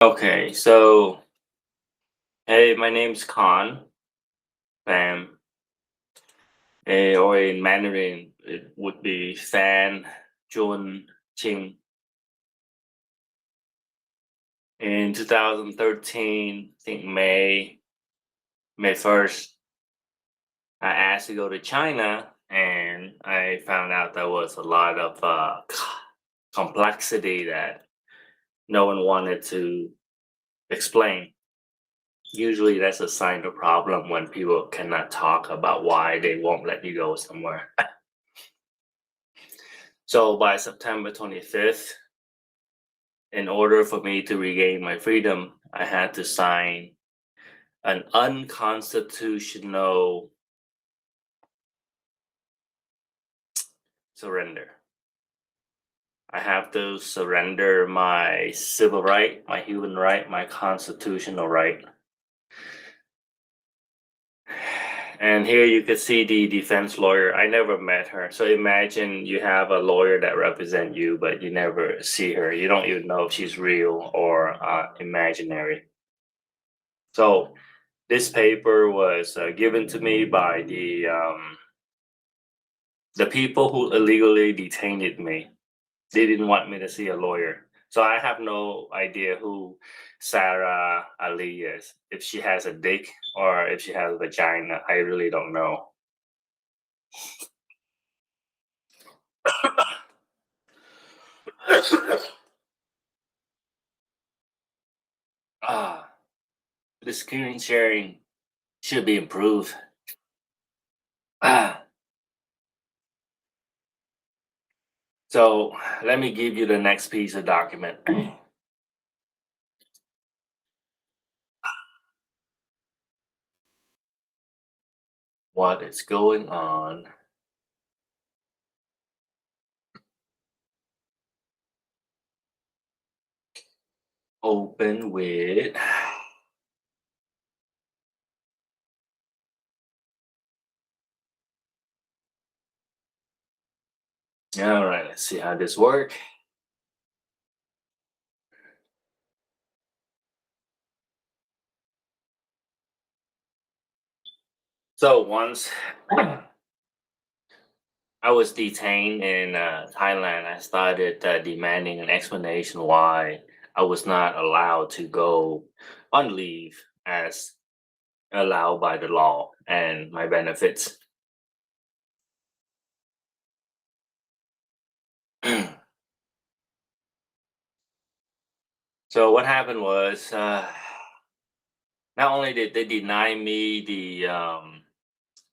Okay, so hey, my name's Khan, Pham, or in Mandarin it would be Fan Jun Qing. In 2013, I think May 1st, I asked to go to China, and I found out there was a lot of complexity that no one wanted to explain. Usually, that's a sign of problem when people cannot talk about why they won't let you go somewhere. So by September 25th, in order for me to regain my freedom, I had to sign an unconstitutional surrender. I have to surrender my civil right, my human right, my constitutional right. And here you could see the defense lawyer. I never met her. So imagine you have a lawyer that represents you, but you never see her. You don't even know if she's real or imaginary. So this paper was given to me by the people who illegally detained me. They didn't want me to see a lawyer, so I have no idea who Sarah Ali is. If she has a dick or if she has a vagina, I really don't know. ah, the screen sharing should be improved. Ah, so let me give you the next piece of document. What is going on? Open with. All right, let's see how this works. So once I was detained in Thailand, I started demanding an explanation why I was not allowed to go on leave as allowed by the law and my benefits. So what happened was, not only did they deny me the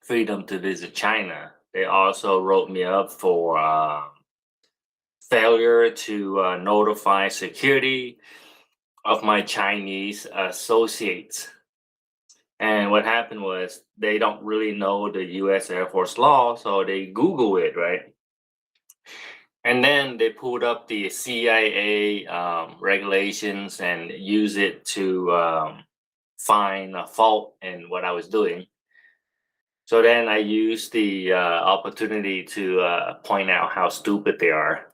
freedom to visit China, they also wrote me up for failure to notify security of my Chinese associates. And what happened was they don't really know the US Air Force law, so they Google it, right? And then they pulled up the CIA regulations and use it to find a fault in what I was doing. So then I used the opportunity to point out how stupid they are.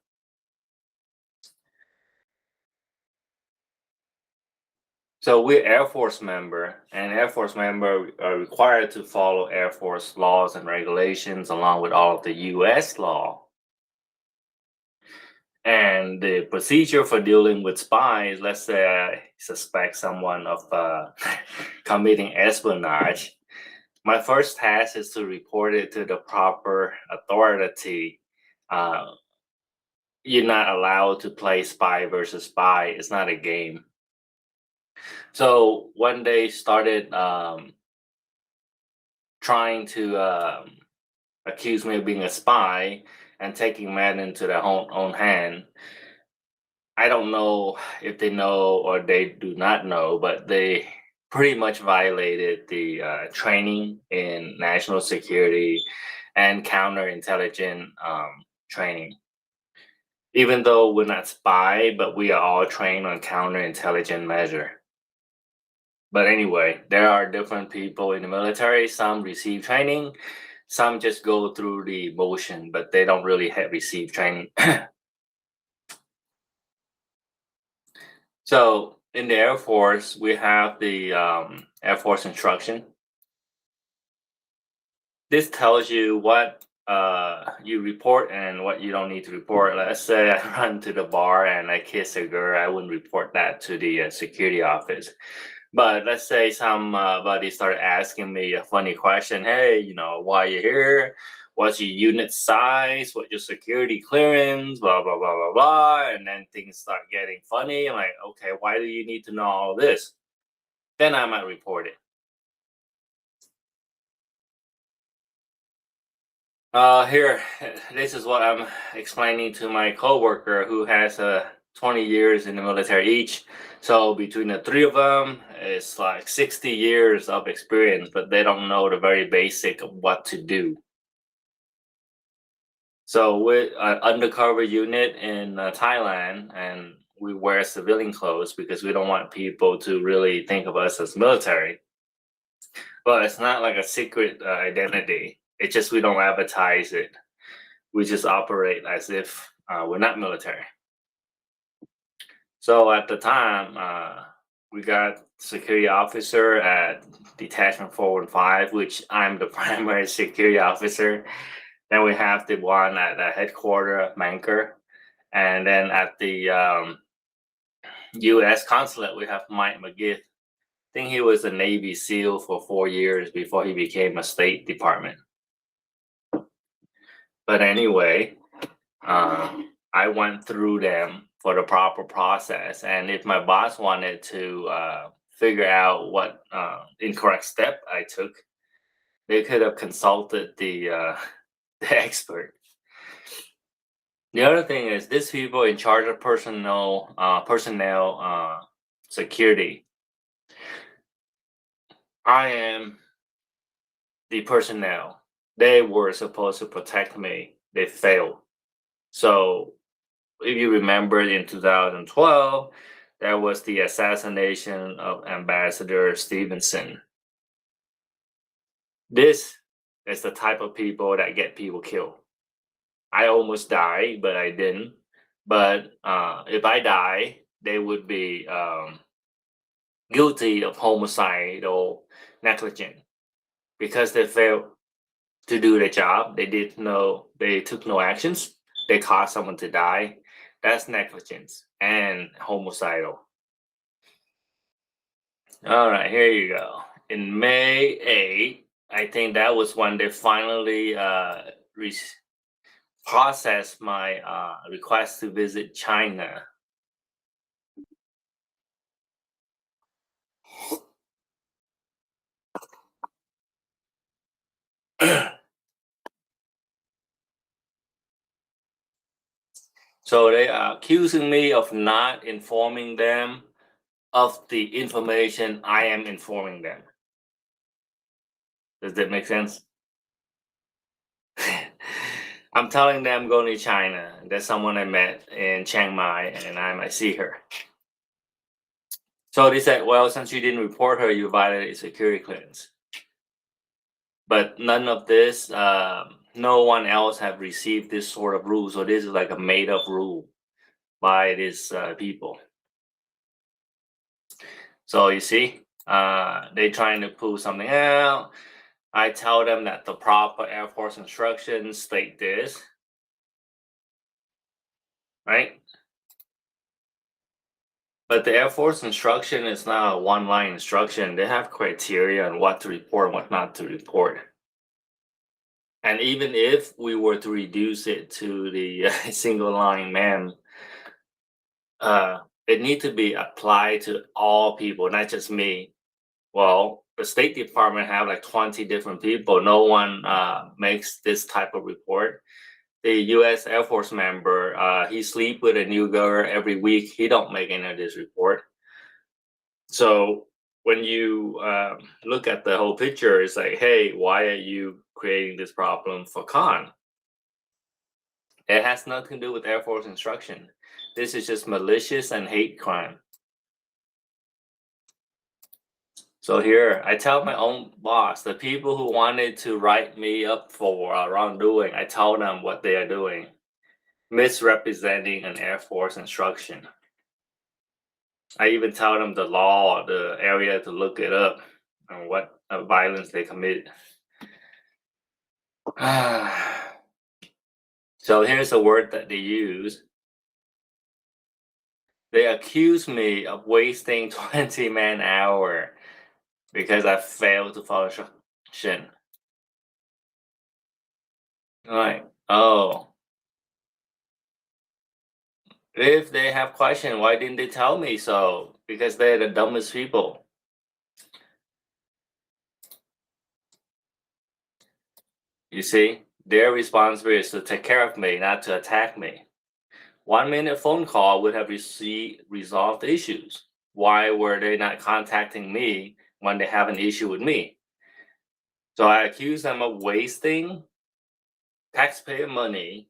So we're Air Force member, and Air Force member are required to follow Air Force laws and regulations along with all of the U.S. law. And the procedure for dealing with spies, let's say I suspect someone of committing espionage, my first task is to report it to the proper authority. Uh, you're not allowed to play spy versus spy. It's not a game. So when they started trying to accuse me of being a spy and taking matters into their own hand, I don't know if they know or they do not know, but they pretty much violated the training in national security and counterintelligence training. Even though we're not spy, but we are all trained on counterintelligence measure. But anyway, there are different people in the military. Some receive training, some just go through the motion, but they don't really receive training. So in the Air Force, we have the Air Force instruction. This tells you what you report and what you don't need to report. Let's say I run to the bar and I kiss a girl, I wouldn't report that to the security office. But let's say somebody started asking me a funny question. Hey, why you here? What's your unit size? What's your security clearance? Blah blah blah blah blah. And then things start getting funny. I'm like, okay, why do you need to know all this? Then I might report it. Here, this is what I'm explaining to my coworker who has 20 years in the military each. So between the three of them, it's like 60 years of experience, but they don't know the very basic of what to do. So we're an undercover unit in Thailand, and we wear civilian clothes because we don't want people to really think of us as military. But it's not like a secret identity. It's just we don't advertise it. We just operate as if we're not military. So at the time, we got security officer at Detachment 415, which I'm the primary security officer. Then we have the one at the headquarters, Manker. And then at the U.S. consulate, we have Mike McGill. I think he was a Navy SEAL for 4 years before he became a State Department. But anyway, I went through them for the proper process. And if my boss wanted to figure out what incorrect step I took, they could have consulted the the expert. The other thing is, these people in charge of personnel security. I am the personnel. They were supposed to protect me. They failed. So if you remember in 2012, there was the assassination of Ambassador Stevenson. This is the type of people that get people killed. I almost died, but I didn't. But if I die, they would be guilty of homicide or negligent because they failed to do their job. They took no actions. They caused someone to die. That's negligence and homicidal. All right, here you go. In May 8th, I think that was when they finally processed my request to visit China. So they are accusing me of not informing them of the information I am informing them. Does that make sense? I'm telling them I'm going to China. There's someone I met in Chiang Mai and I might see her. So they said, well, since you didn't report her, you violated security clearance. But none of this, no one else have received this sort of rule. So this is like a made up rule by these people. So you see, they trying to pull something out. I tell them that the proper Air Force instructions state this, right? But the Air Force instruction is not a one-line instruction. They have criteria on what to report and what not to report. And even if we were to reduce it to the single line, ma'am, it needs to be applied to all people, not just me. Well, the State Department have like 20 different people. No one makes this type of report. The U.S. Air Force member, he sleep with a new girl every week. He don't make any of this report. So when you look at the whole picture, it's like, hey, why are you creating this problem for Khan? It has nothing to do with Air Force instruction. This is just malicious and hate crime. So here, I tell my own boss, the people who wanted to write me up for wrongdoing, I tell them what they are doing, misrepresenting an Air Force instruction. I even tell them the law, the area to look it up, and what violence they commit. So here's a word that they use. They accuse me of wasting 20 man hour because I failed to follow instruction. Like, oh, if they have question, why didn't they tell me so? Because they're the dumbest people. You see, their responsibility is to take care of me, not to attack me. 1 minute phone call would have resolved issues. Why were they not contacting me when they have an issue with me? So I accuse them of wasting taxpayer money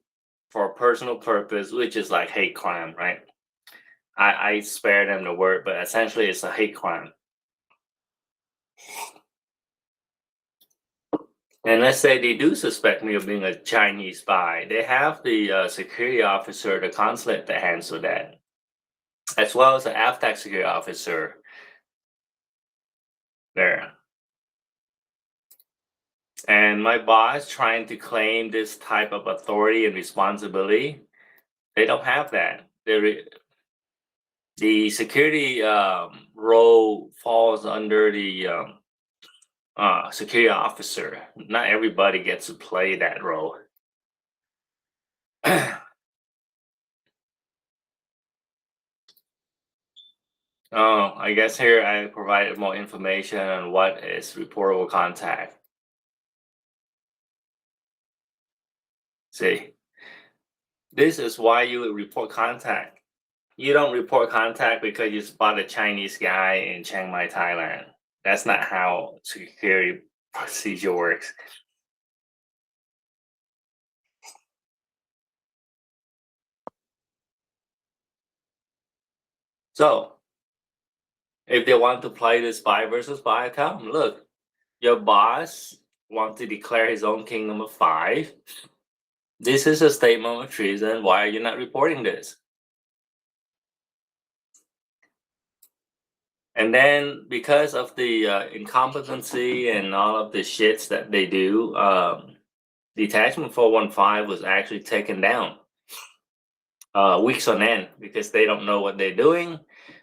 for a personal purpose, which is like hate crime, right? I spare them the word, but essentially it's a hate crime. And let's say they do suspect me of being a Chinese spy. They have the security officer, the consulate that handles that, as well as the AFTAC security officer there. And my boss trying to claim this type of authority and responsibility, they don't have that. The security role falls under the security officer. Not everybody gets to play that role. Oh, I guess here I provided more information on what is reportable contact. See, this is why you would report contact. You don't report contact because you spot a Chinese guy in Chiang Mai, Thailand. That's not how security procedure works. So, if they want to play this spy versus spy, tell them, look, your boss wants to declare his own kingdom of five. This is a statement of treason. Why are you not reporting this? And then, because of the incompetency and all of the shits that they do, Detachment 415 was actually taken down weeks on end because they don't know what they're doing.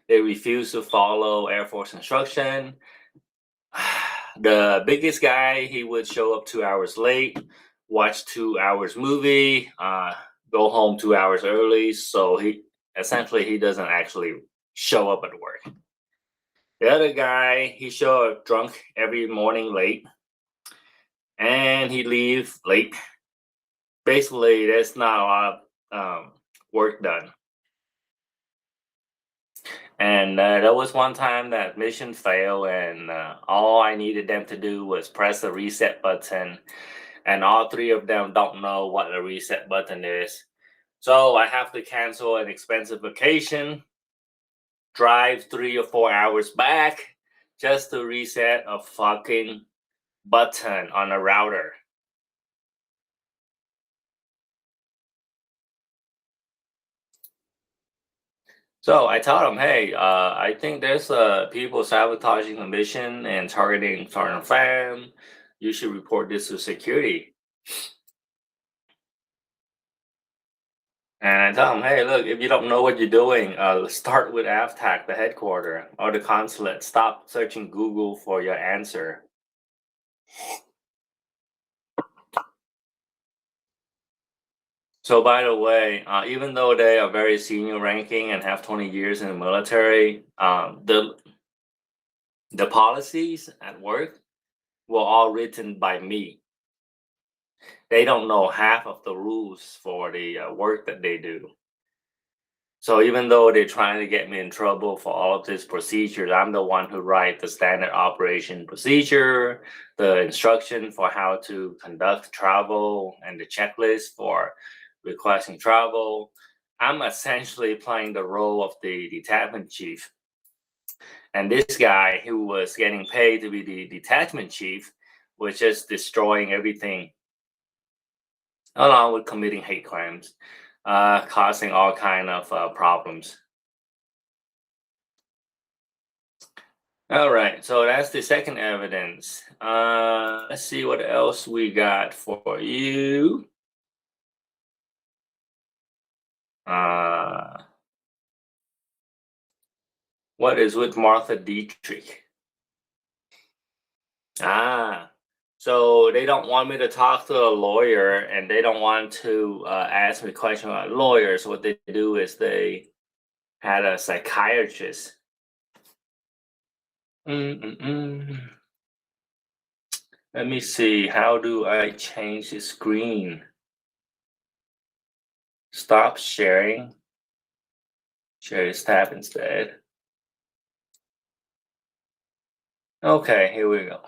They refuse to follow Air Force instruction. The biggest guy, he would show up 2 hours late, watch 2 hours movie, go home 2 hours early. So he doesn't actually show up at work. The other guy, he show up drunk every morning late, and he leave late. Basically, there's not a lot of work done. And there was one time that mission failed, and all I needed them to do was press the reset button, and all three of them don't know what the reset button is. So I have to cancel an expensive vacation, drive 3 or 4 hours back just to reset a fucking button on a router. So I told them, hey, I think there's people sabotaging the mission and targeting foreign fam. You should report this to security. And I tell them, hey, look, if you don't know what you're doing, start with AFTAC, the headquarters, or the consulate. Stop searching Google for your answer. So, by the way, even though they are very senior ranking and have 20 years in the military, the policies at work were all written by me. They don't know half of the rules for the work that they do. So even though they're trying to get me in trouble for all of these procedures, I'm the one who write the standard operation procedure, the instruction for how to conduct travel, and the checklist for requesting travel. I'm essentially playing the role of the detachment chief. And this guy who was getting paid to be the detachment chief was just destroying everything along with committing hate crimes, causing all kind of problems. All right, so that's the second evidence. Let's see what else we got for you. Uh, what is with Martha Dietrich? So they don't want me to talk to a lawyer, and they don't want to ask me questions about lawyers. What they do is they had a psychiatrist. Mm-mm-mm. Let me see. How do I change the screen? Stop sharing. Share this tab instead. Okay, here we go.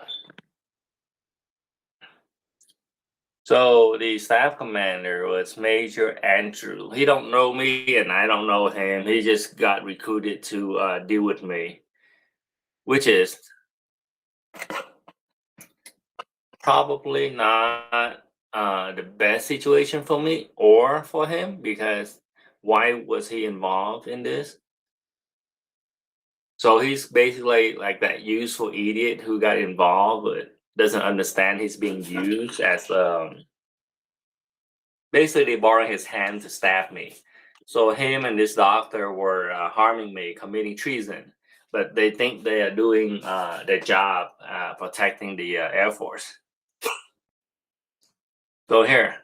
So the staff commander was Major Andrew. He don't know me and I don't know him. He just got recruited to deal with me, which is probably not the best situation for me or for him, because why was he involved in this? So he's basically like that useful idiot who got involved but doesn't understand he's being used as basically they borrow his hand to stab me. So him and this doctor were harming me, committing treason, but they think they are doing their job, protecting the Air Force. So here,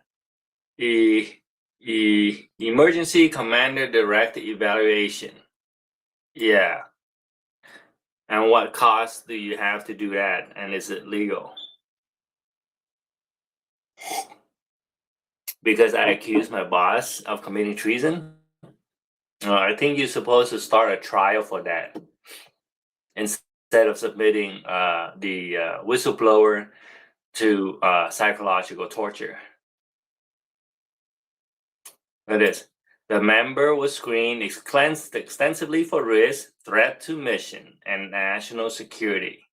emergency commander direct evaluation. Yeah. And what cost do you have to do that? And is it legal? Because I accused my boss of committing treason? I think you're supposed to start a trial for that instead of submitting the whistleblower to psychological torture. That is, the member was screened extensively for risk, threat to mission, and national security.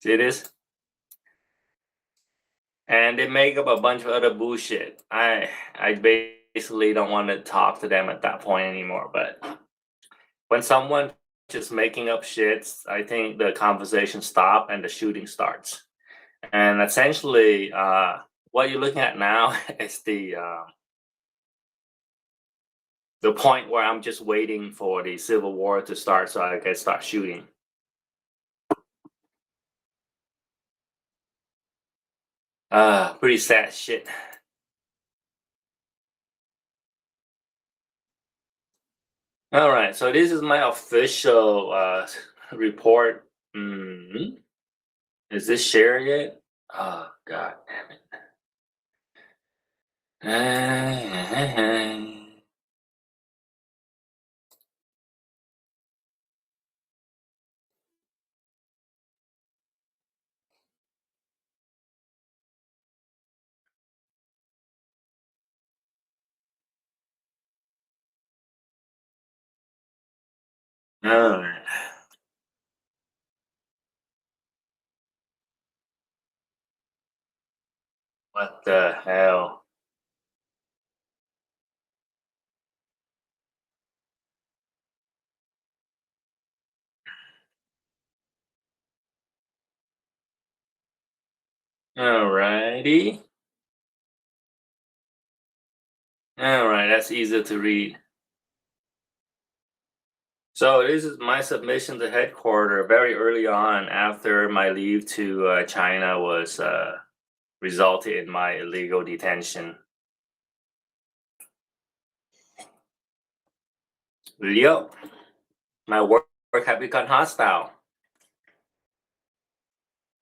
See this? And they make up a bunch of other bullshit. I basically don't want to talk to them at that point anymore. But when someone just making up shits, I think the conversation stops and the shooting starts. And essentially, what you're looking at now is the point where I'm just waiting for the Civil War to start so I can start shooting. Pretty sad shit. All right, so this is my official report. Is this shared yet? Oh god damn it. All right. What the hell? Alrighty. Alright, that's easier to read. So this is my submission to headquarters very early on after my leave to China was resulted in my illegal detention. Leo, my work had become hostile.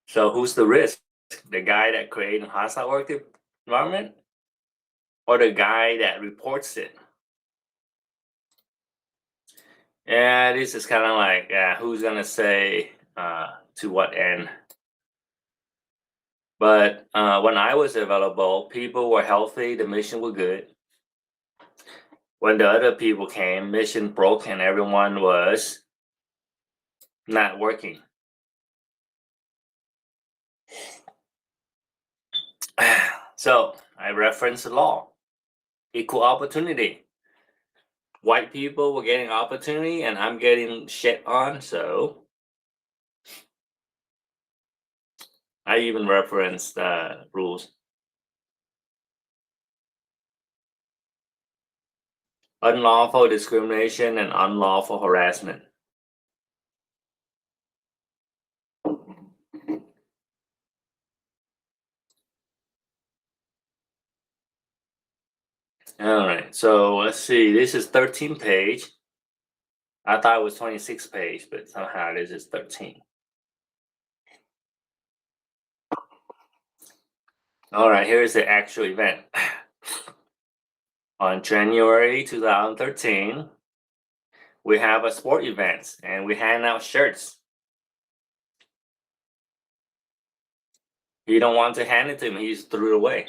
So who's the risk? The guy that created a hostile work environment, or the guy that reports it? Yeah, this is kind of like, who's gonna say to what end? But when I was available, people were healthy, the mission was good. When the other people came, mission broke and everyone was not working. So I reference the law, equal opportunity. white people were getting opportunity and I'm getting shit on, so I even referenced rules. Unlawful discrimination and unlawful harassment. All right, so let's see. This is 13 page. I thought it was 26 page, but somehow this is 13. All right, here's the actual event. On January 2013, we have a sport event and we hand out shirts. He don't want to hand it to him. He just threw it away.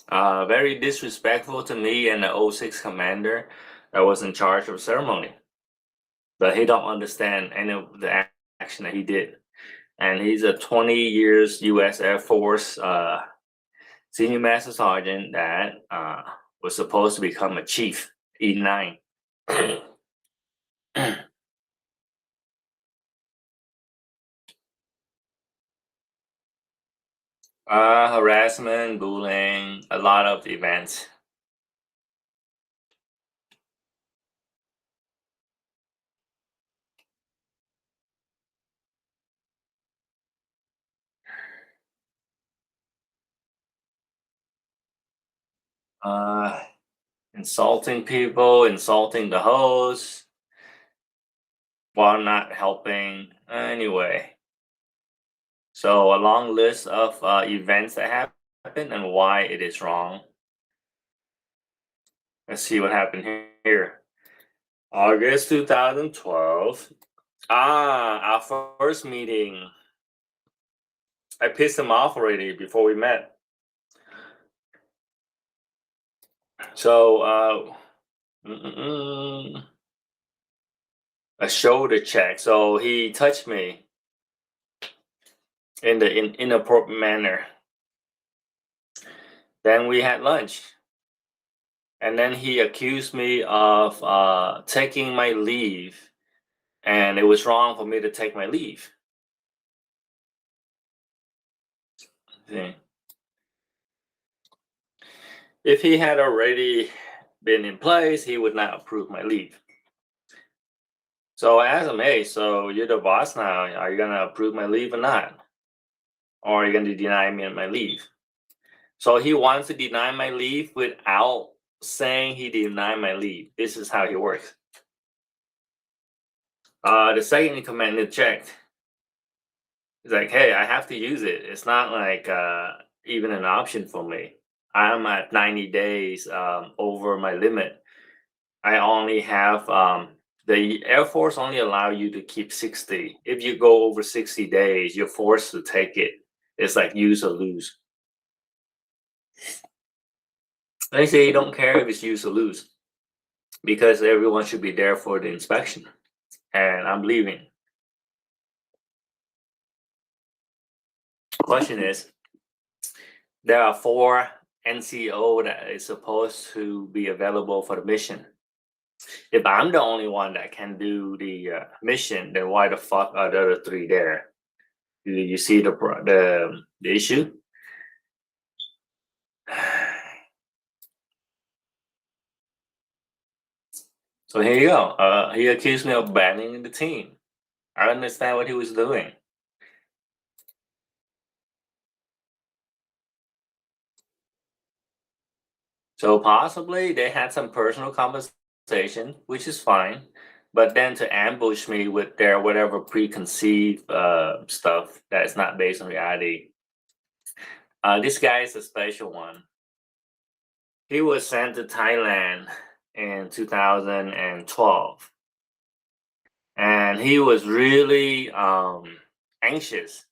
Very disrespectful to me and the 06 commander that was in charge of ceremony. But he don't understand any of the action that he did. And he's a 20 years U.S. Air Force senior master sergeant that was supposed to become a chief, E9. Harassment, bullying, a lot of events. Insulting people, insulting the host, while not helping. Anyway, so a long list of events that happened and why it is wrong. Let's see what happened here. August 2012. Our first meeting. I pissed him off already before we met. So, a shoulder check. So he touched me in the inappropriate manner. Then we had lunch. And then he accused me of taking my leave. And it was wrong for me to take my leave. See? If he had already been in place, he would not approve my leave. So I asked him, hey, so you're the boss now. Are you going to approve my leave or not? Or are you going to deny me my leave? So he wants to deny my leave without saying he denied my leave. This is how he works. The second in command checked. He's like, hey, I have to use it. It's not like even an option for me. I'm at 90 days over my limit. I only have the Air Force only allow you to keep 60. If you go over 60 days, you're forced to take it. It's like use or lose. They say you don't care if it's use or lose because everyone should be there for the inspection. And I'm leaving. Question is, there are 4 NCO that is supposed to be available for the mission. If I'm the only one that can do the mission, then why the fuck are the other 3 there? Do you see the issue? So here you go. He accused me of abandoning the team. I understand what he was doing. So possibly they had some personal conversation, which is fine. But then to ambush me with their whatever preconceived stuff that's not based on reality. This guy is a special one. He was sent to Thailand in 2012. And he was really anxious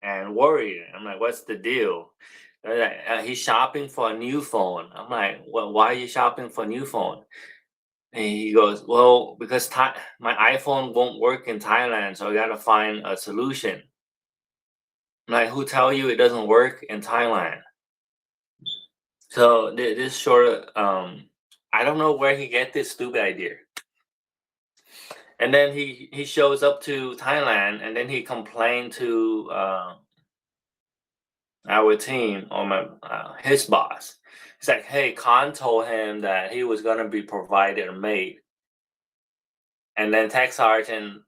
and worried. I'm like, what's the deal? They're like, he's shopping for a new phone. I'm like, well, why are you shopping for a new phone? And he goes, well, because my iPhone won't work in Thailand, so I got to find a solution. I'm like, who tell you it doesn't work in Thailand? So this short, I don't know where he get this stupid idea. And then he shows up to Thailand, and then he complained to our team or his boss. He's like, "Hey, Khan told him that he was gonna be provided a maid." And then Tech Sergeant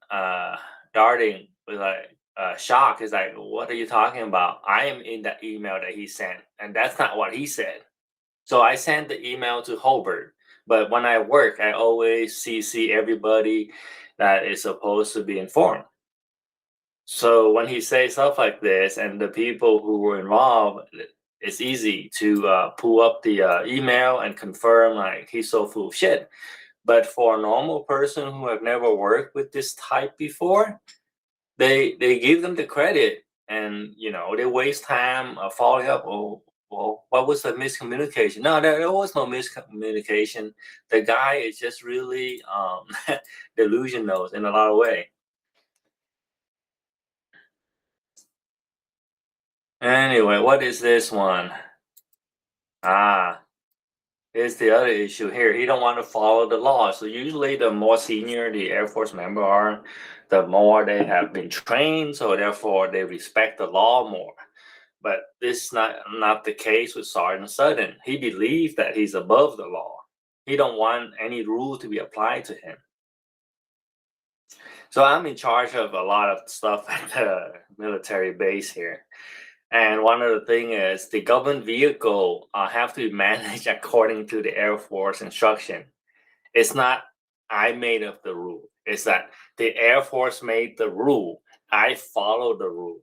Darting was like shocked. He's like, "What are you talking about? I am in that email that he sent, and that's not what he said." So I sent the email to Hobart, but when I work, I always CC everybody that is supposed to be informed. So when he says stuff like this, and the people who were involved, it's easy to pull up the email and confirm like he's so full of shit. But for a normal person who have never worked with this type before, they give them the credit, and they waste time following up. Oh, well, what was the miscommunication? No, there was no miscommunication. The guy is just really delusional in a lot of way. Anyway, what is this one? Ah, here's the other issue here. He don't want to follow the law. So usually the more senior the Air Force member are, the more they have been trained, so therefore they respect the law more. But this is not the case with Sergeant Sutton. He believes that he's above the law. He don't want any rule to be applied to him. So I'm in charge of a lot of stuff at the military base here. And one of the thing is the government vehicle have to be managed according to the Air Force instruction. It's not I made up the rule. It's that the Air Force made the rule. I follow the rule.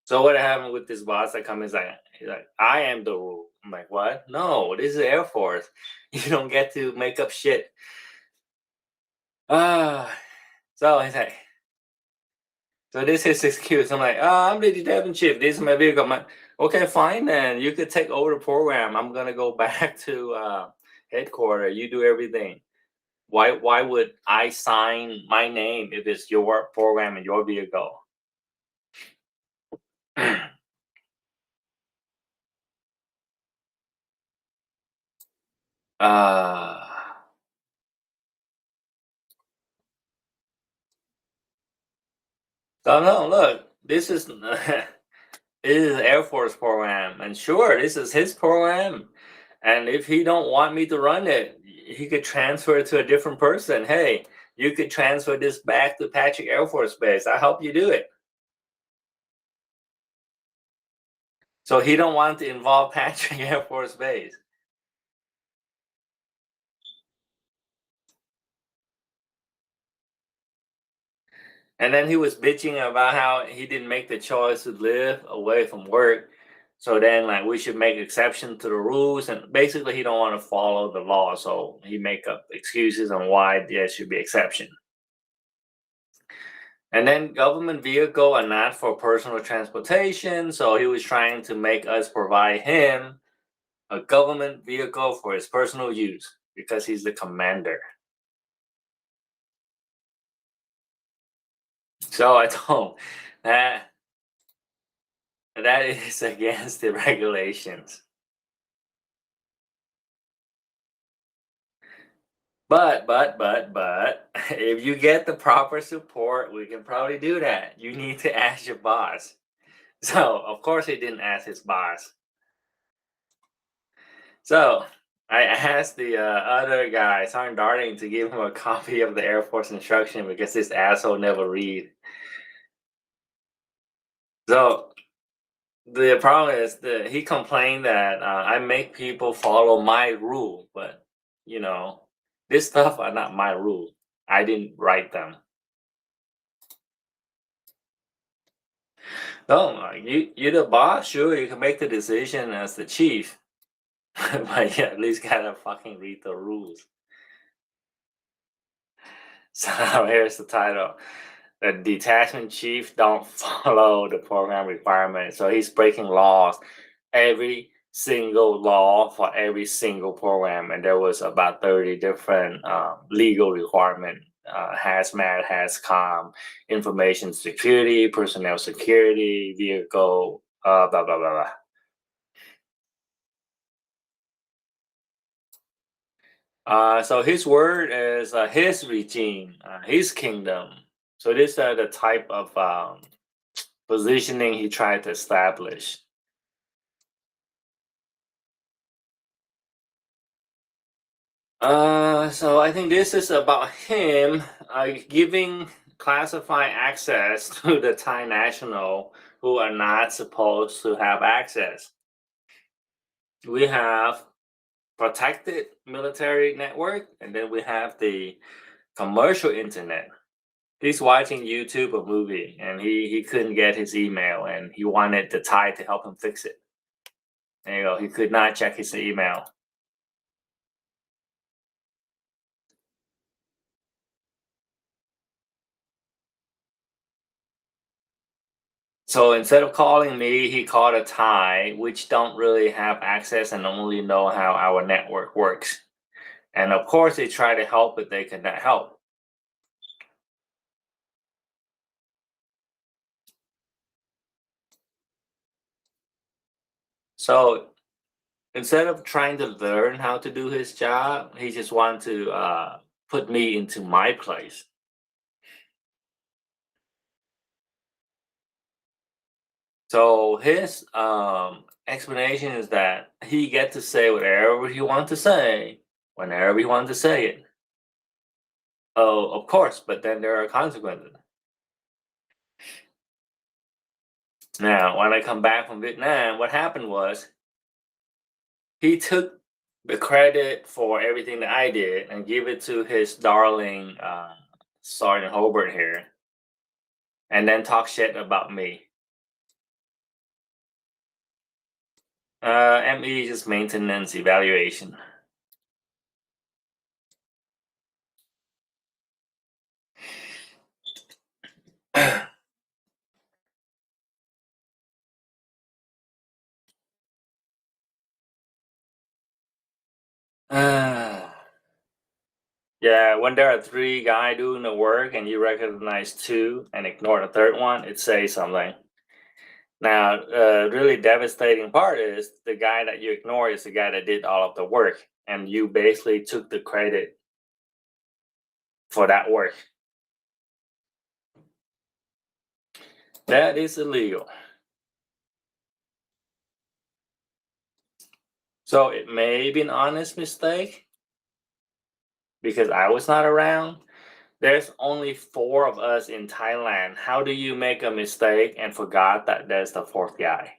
So what happened with this boss that comes like, he's like, I am the rule. I'm like, what? No, this is Air Force. You don't get to make up shit. So he's like, so this is his excuse. I'm like, I'm the detachment chief. This is my vehicle. I'm like, okay, fine then. You could take over the program. I'm gonna go back to headquarters. You do everything. Why would I sign my name if it's your program and your vehicle? uh so no, look, this is this is Air Force program, and sure, this is his program. And if he don't want me to run it, he could transfer it to a different person. Hey, you could transfer this back to Patrick Air Force Base. I help you do it. So he don't want to involve Patrick Air Force Base. And then he was bitching about how he didn't make the choice to live away from work. So then like we should make exception to the rules, and basically he don't want to follow the law. So he make up excuses on why there should be exception. And then government vehicle are not for personal transportation. So he was trying to make us provide him a government vehicle for his personal use because he's the commander. So I told that that is against the regulations. But if you get the proper support, we can probably do that. You need to ask your boss. So of course he didn't ask his boss. So I asked the other guy, Sergeant Darting, to give him a copy of the Air Force instruction because this asshole never read. So the problem is that he complained that I make people follow my rule, but you know, this stuff are not my rule. I didn't write them. No, you're the boss. Sure, you can make the decision as the chief, but you at least gotta fucking read the rules. So here's the title: the detachment chief don't follow the program requirements. So he's breaking laws, every single law for every single program, and there was about 30 different legal requirement. Hazmat, HazCom, information security, personnel security, vehicle, blah blah blah blah. So his word is his regime, his kingdom. So these are the type of positioning he tried to establish. So I think this is about him giving classified access to the Thai national who are not supposed to have access. We have protected military network, and then we have the commercial internet. He's watching YouTube or movie, and he couldn't get his email, and he wanted the Thai to help him fix it. There you go. He could not check his email. So instead of calling me, he called a Thai, which don't really have access and only know how our network works. And of course, they try to help, but they cannot help. So instead of trying to learn how to do his job, he just want to put me into my place. So his explanation is that he get to say whatever he want to say whenever he want to say it. Oh, of course, but then there are consequences. Now, when I come back from Vietnam, what happened was he took the credit for everything that I did and give it to his darling Sergeant Hobart here, and then talk shit about me. ME is just maintenance evaluation. Yeah, when there are three guys doing the work and you recognize two and ignore the third one, it says something. Now, really devastating part is the guy that you ignore is the guy that did all of the work, and you basically took the credit for that work. That is illegal. So it may be an honest mistake because I was not around. There's only four of us in Thailand. How do you make a mistake and forgot that there's the fourth guy?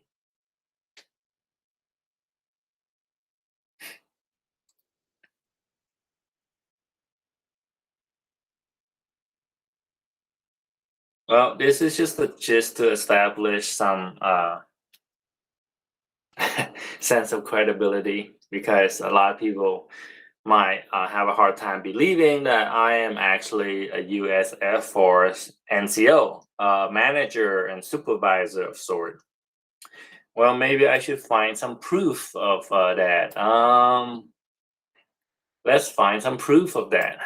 Well, this is just a gist to establish some sense of credibility because a lot of people might have a hard time believing that I am actually a U.S. Air Force NCO, manager and supervisor of sort. Well, maybe I should find some proof of that. Let's find some proof of that.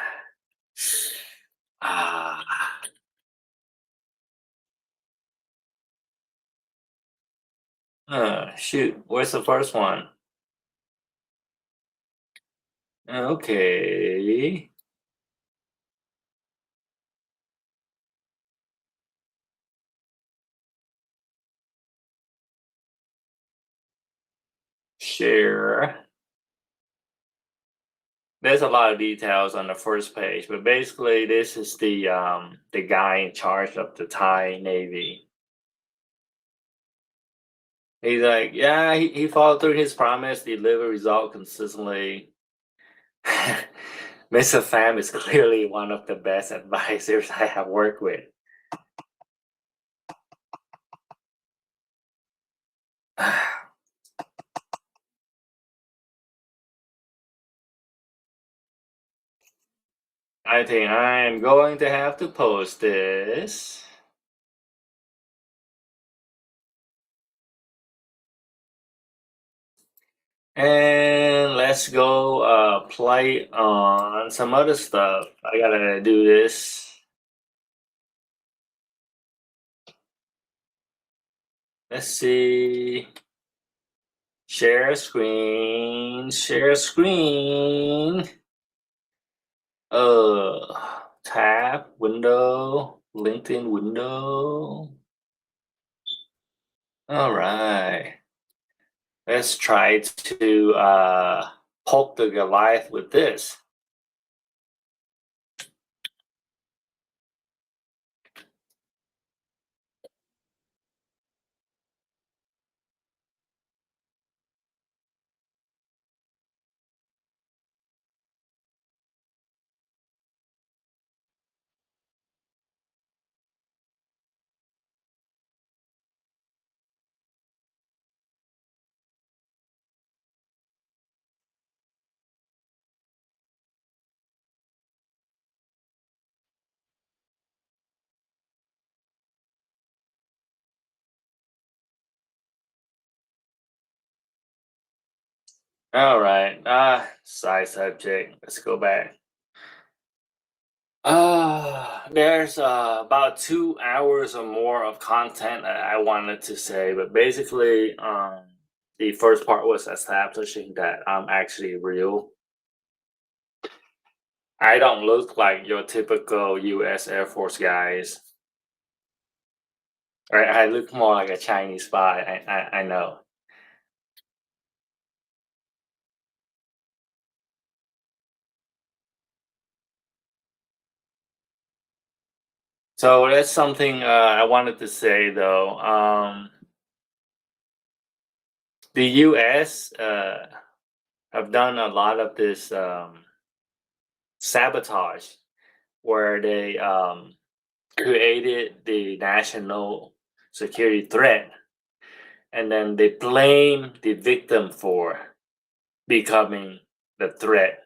Ah, shoot. Where's the first one? Okay. Share. There's a lot of details on the first page, but basically this is the guy in charge of the Thai Navy. He's like, yeah, he followed through his promise, deliver result consistently. Mr. Pham is clearly one of the best advisors I have worked with. I think I'm going to have to post this. And let's go play on some other stuff. I gotta do this. Let's see. Share screen, share screen. Tab, window, LinkedIn window. All right. Let's try to poke the Goliath with this. All right. Side subject. Let's go back. There's about 2 hours or more of content I wanted to say, but basically, the first part was establishing that I'm actually real. I don't look like your typical U.S. Air Force guys. Right? I look more like a Chinese spy. I know. So that's something I wanted to say though. The U.S. Have done a lot of this sabotage where they created the national security threat and then they blame the victim for becoming the threat.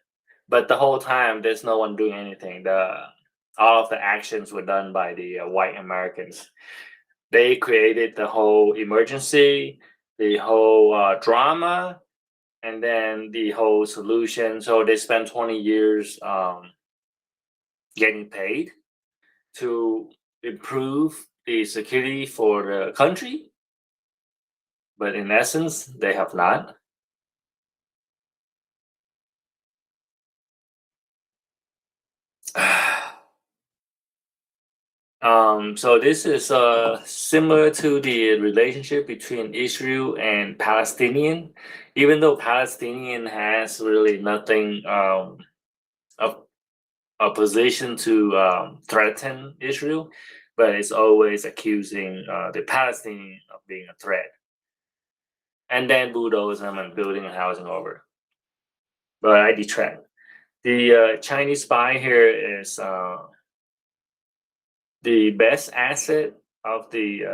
But the whole time, there's no one doing anything. All of the actions were done by the white Americans. They created the whole emergency, the whole drama, and then the whole solution. So they spent 20 years getting paid to improve the security for the country, but in essence, they have not. So this is similar to the relationship between Israel and Palestinian, even though Palestinian has really nothing of a position to threaten Israel, but it's always accusing the Palestinian of being a threat, and then bulldoze them and building housing over. But I detract. The Chinese spy here is the best asset of the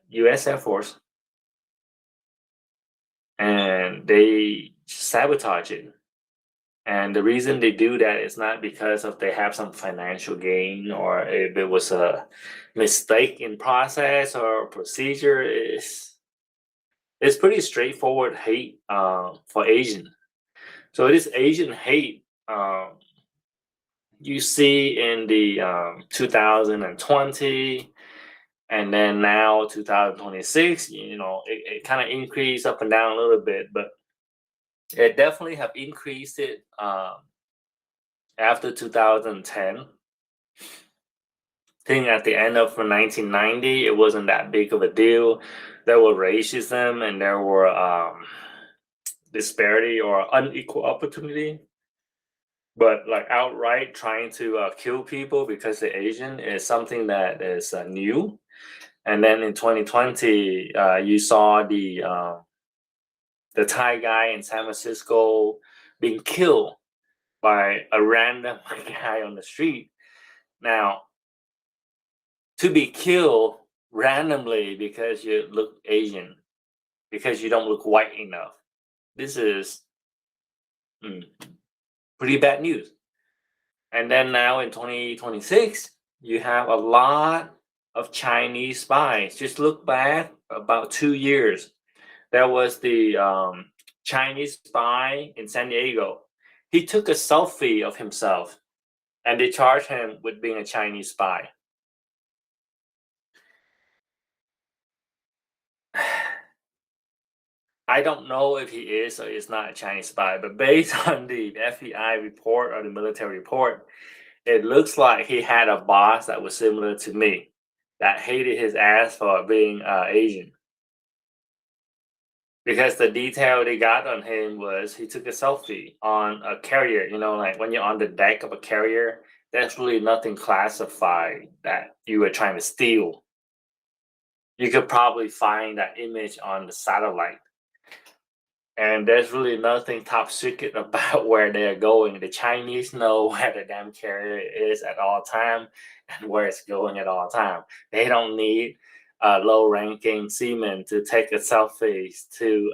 U.S. Air Force, and they sabotage it. And the reason they do that is not because of they have some financial gain or if it was a mistake in process or procedure. It's pretty straightforward hate for Asian. So this Asian hate you see in the 2020 and then now 2026, it kind of increased up and down a little bit, but it definitely have increased it after 2010. I think at the end of 1990, it wasn't that big of a deal. There were racism and there were disparity or unequal opportunity. But like outright trying to kill people because they're Asian is something that is new. And then in 2020, you saw the Thai guy in San Francisco being killed by a random guy on the street. Now, to be killed randomly because you look Asian, because you don't look white enough, this is pretty bad news. And then now in 2026, you have a lot of Chinese spies. Just look back about 2 years. There was the Chinese spy in San Diego. He took a selfie of himself and they charged him with being a Chinese spy. I don't know if he is or is not a Chinese spy, but based on the FBI report or the military report, it looks like he had a boss that was similar to me, that hated his ass for being Asian. Because the detail they got on him was he took a selfie on a carrier. You know, like when you're on the deck of a carrier, there's really nothing classified that you were trying to steal. You could probably find that image on the satellite. And there's really nothing top secret about where they're going. The Chinese know where the damn carrier is at all time and where it's going at all time. They don't need low-ranking seamen to take a selfies to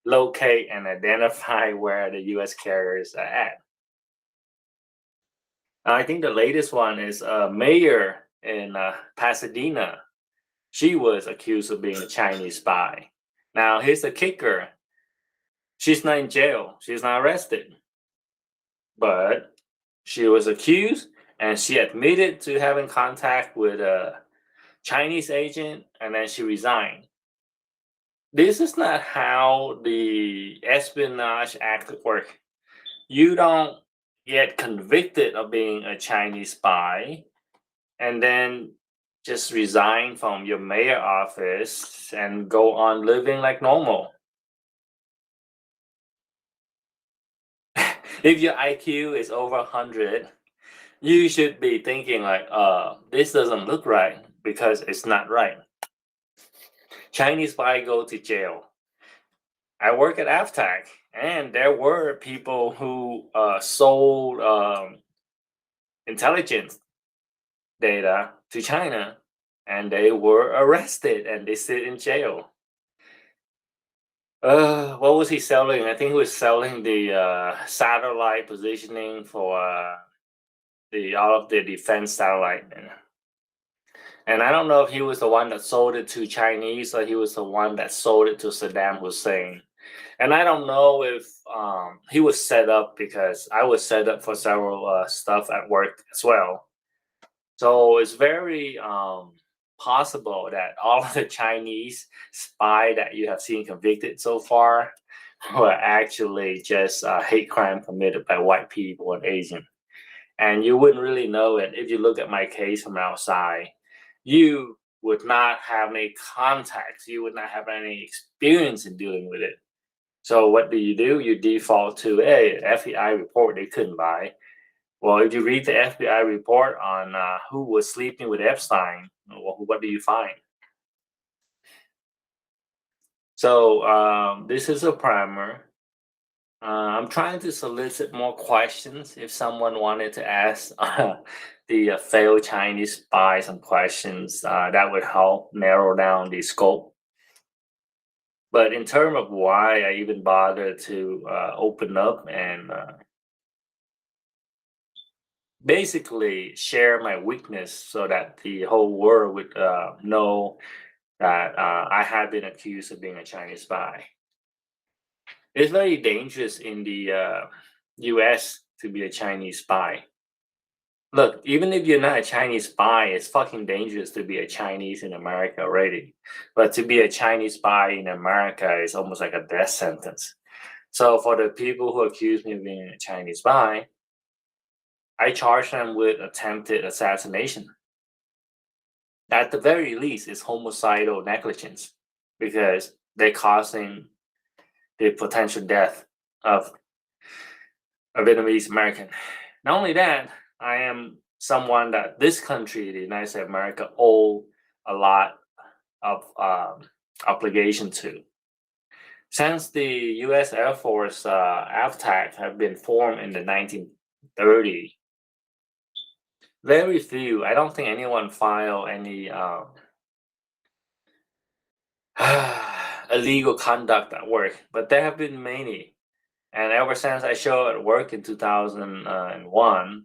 locate and identify where the U.S. carriers are at. I think the latest one is a mayor in Pasadena. She was accused of being a Chinese spy. Now, here's the kicker. She's not in jail. She's not arrested. But she was accused and she admitted to having contact with a Chinese agent and then she resigned. This is not how the Espionage Act works. You don't get convicted of being a Chinese spy and then just resign from your mayor office and go on living like normal. If your IQ is over 100, you should be thinking like, this doesn't look right because it's not right. Chinese spy go to jail. I work at AFTAC, and there were people who sold intelligence data to China, and they were arrested and they sit in jail. What was he selling? I think he was selling the satellite positioning for all of the defense satellite. And I don't know if he was the one that sold it to Chinese or he was the one that sold it to Saddam Hussein. And I don't know if he was set up because I was set up for several stuff at work as well. So it's very possible that all of the Chinese spy that you have seen convicted so far were actually just hate crime committed by white people and Asian. And you wouldn't really know it if you look at my case from outside. You would not have any contacts. You would not have any experience in dealing with it. So what do? You default to a FBI report they couldn't lie. Well, if you read the FBI report on who was sleeping with Epstein, what do you find? So this is a primer. I'm trying to solicit more questions. If someone wanted to ask the failed Chinese spy some questions, that would help narrow down the scope. But in terms of why I even bothered to open up and basically share my weakness so that the whole world would know that I had been accused of being a Chinese spy. It's very dangerous in the US to be a Chinese spy. Look, even if you're not a Chinese spy, it's fucking dangerous to be a Chinese in America already. But to be a Chinese spy in America is almost like a death sentence. So for the people who accuse me of being a Chinese spy, I charge them with attempted assassination. At the very least, it's homicidal negligence because they're causing the potential death of a Vietnamese American. Not only that, I am someone that this country, the United States of America, owe a lot of obligation to. Since the U.S. Air Force AFTAC have been formed in the 1930s, very few, I don't think anyone filed any illegal conduct at work, but there have been many. And ever since I showed at work in 2001,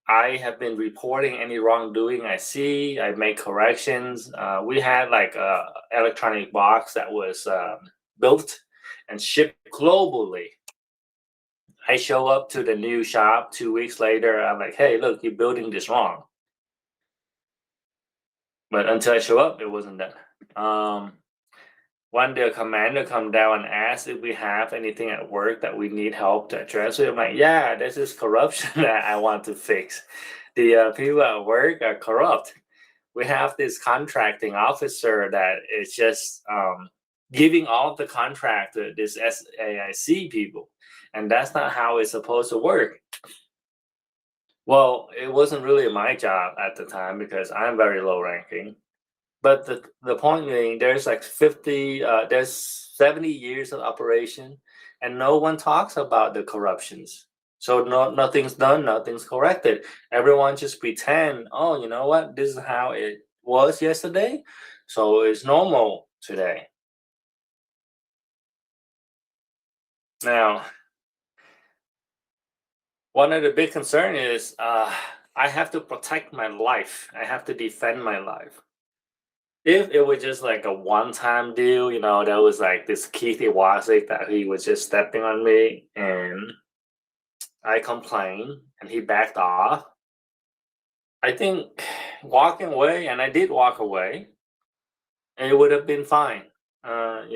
I have been reporting any wrongdoing I see. I make corrections. We had like a electronic box that was built and shipped globally. I show up to the new shop 2 weeks later. I'm like, hey, look, you're building this wrong. But until I show up, it wasn't done. When the commander come down and ask if we have anything at work that we need help to address, we're like, yeah, this is corruption that I want to fix. The people at work are corrupt. We have this contracting officer that is just giving all the contract to this SAIC people, and that's not how it's supposed to work. Well, it wasn't really my job at the time because I'm very low ranking. But the point being, there's like 50, there's 70 years of operation, and no one talks about the corruptions. So nothing's done, nothing's corrected. Everyone just pretend, oh, you know what? This is how it was yesterday, so it's normal today. Now, one of the big concern is I have to protect my life. I have to defend my life. If it was just like a one-time deal, there was like this Keith Iwasek that he was just stepping on me and I complained and he backed off. I think walking away, and I did walk away, and it would have been fine. A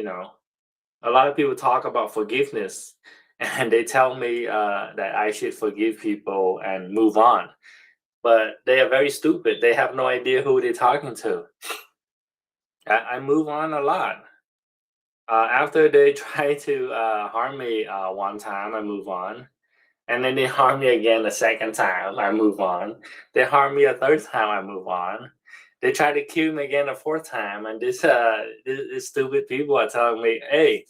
lot of people talk about forgiveness and they tell me that I should forgive people and move on. But they are very stupid. They have no idea who they're talking to. I move on a lot. After they try to harm me one time, I move on. And then they harm me again the second time, I move on. They harm me a third time, I move on. They try to kill me again a fourth time, and this stupid people are telling me, "Hey,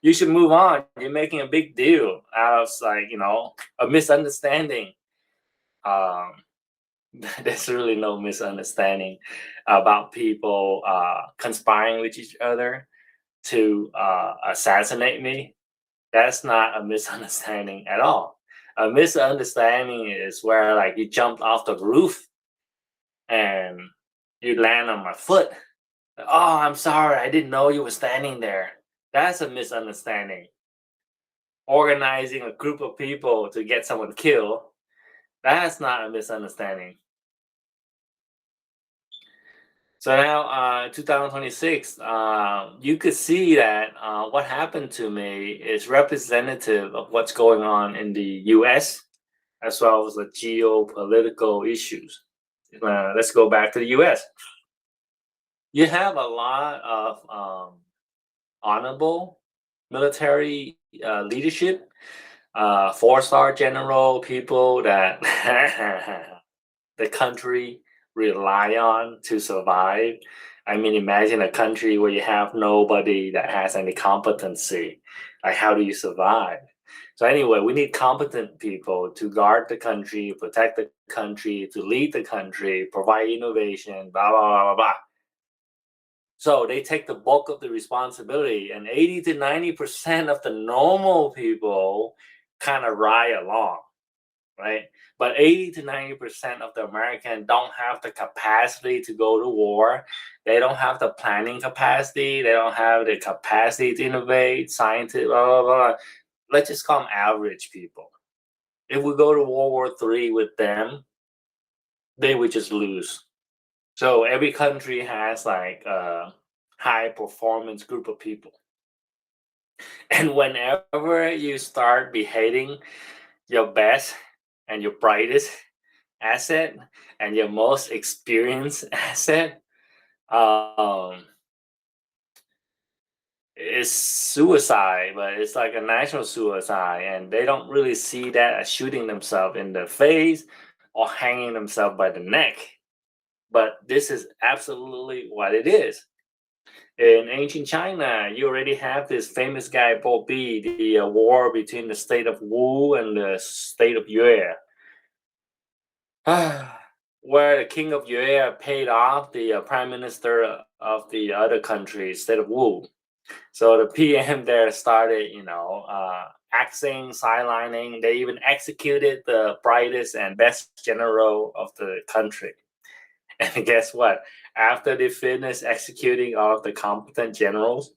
you should move on. You're making a big deal out of like a misunderstanding." Um, there's really no misunderstanding about people conspiring with each other to assassinate me. That's not a misunderstanding at all. A misunderstanding is where like you jumped off the roof and you land on my foot. Oh, I'm sorry, I didn't know you were standing there. That's a misunderstanding. Organizing a group of people to get someone killed, that's not a misunderstanding. So now, 2026, you could see that what happened to me is representative of what's going on in the US as well as the geopolitical issues. Let's go back to the US. You have a lot of honorable military leadership, four-star general people that the country rely on to survive. I mean, imagine a country where you have nobody that has any competency. Like, how do you survive? So anyway, we need competent people to guard the country, protect the country, to lead the country, provide innovation, blah, blah, blah, blah, blah. So they take the bulk of the responsibility, and 80 to 90% of the normal people kind of ride along, right? But 80 to 90% of the Americans don't have the capacity to go to war. They don't have the planning capacity. They don't have the capacity to innovate, scientists, blah, blah, blah. Let's just call them average people. If we go to World War III with them, they would just lose. So every country has like a high performance group of people. And whenever you start behaving your best and your brightest asset and your most experienced asset, it's suicide, but it's like a natural suicide, and they don't really see that as shooting themselves in the face or hanging themselves by the neck. But this is absolutely what it is. In ancient China, you already have this famous guy, Bo Bi, the war between the state of Wu and the state of Yue, where the king of Yue paid off the prime minister of the other country, state of Wu. So the PM there started, axing, sidelining. They even executed the brightest and best general of the country. And guess what? After they finish executing all of the competent generals,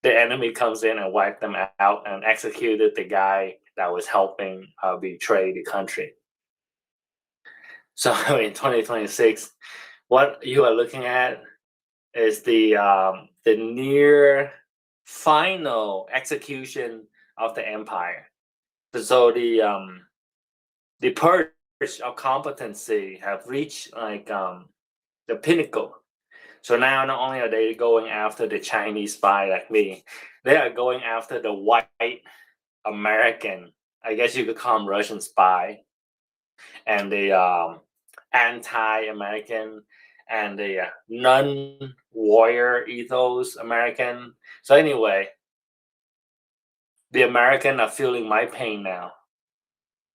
the enemy comes in and wiped them out and executed the guy that was helping betray the country. So in 2026, what you are looking at is the near final execution of the empire. So the purge of competency have reached like the pinnacle. So now not only are they going after the Chinese spy like me, they are going after the white American, I guess you could call him Russian spy, and the anti-American, and the non-warrior ethos American. So anyway, the American are feeling my pain now.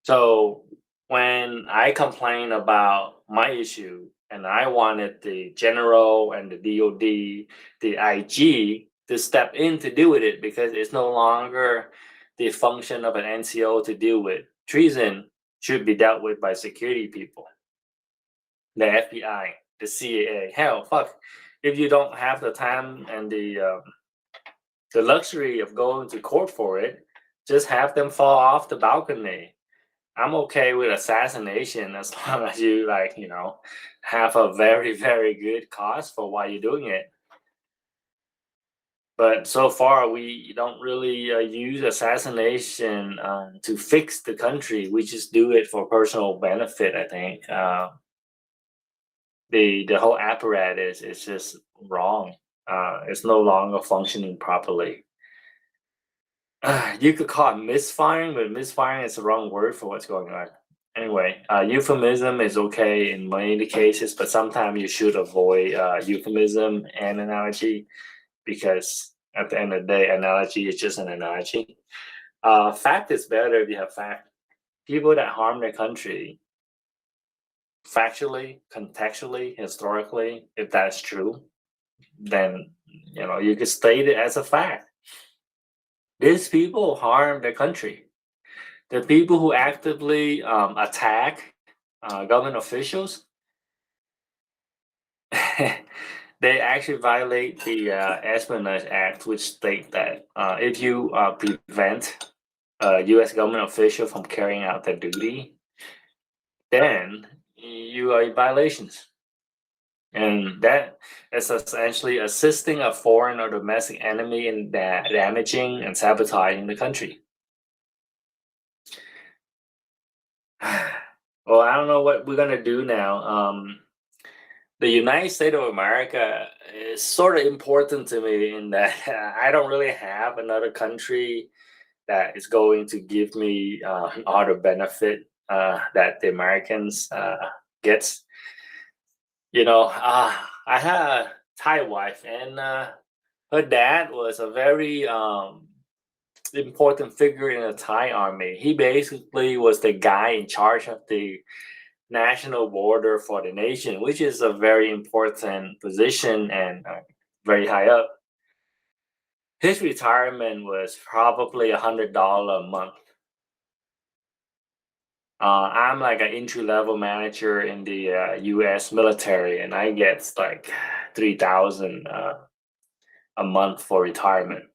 So when I complain about my issue and I wanted the general and the DOD, the IG to step in to deal with it because it's no longer the function of an NCO to deal with. Treason should be dealt with by security people, the FBI, the CAA. Hell, fuck. If you don't have the time and the luxury of going to court for it, just have them fall off the balcony. I'm okay with assassination as long as you have a very very good cause for why you're doing it. But so far we don't really use assassination to fix the country. We just do it for personal benefit. I think the whole apparatus is just wrong. It's no longer functioning properly. You could call it misfiring, but misfiring is the wrong word for what's going on. Anyway, euphemism is okay in many cases, but sometimes you should avoid euphemism and analogy because at the end of the day, analogy is just an analogy. Fact is better if you have fact. People that harm their country, factually, contextually, historically, if that's true, then you could state it as a fact. These people harm their country. The people who actively attack government officials, they actually violate the Espionage Act, which states that if you prevent a U.S. government official from carrying out their duty, then you are in violations. And that is essentially assisting a foreign or domestic enemy in damaging and sabotaging the country. Well, I don't know what we're gonna do now. The United States of America is sort of important to me in that I don't really have another country that is going to give me all the benefit that the Americans gets. I had a Thai wife, and her dad was a very important figure in the Thai army. He basically was the guy in charge of the national border for the nation, which is a very important position and very high up. His retirement was probably $100 a month. I'm like an entry-level manager in the U.S. military, and I get like 3,000 a month for retirement.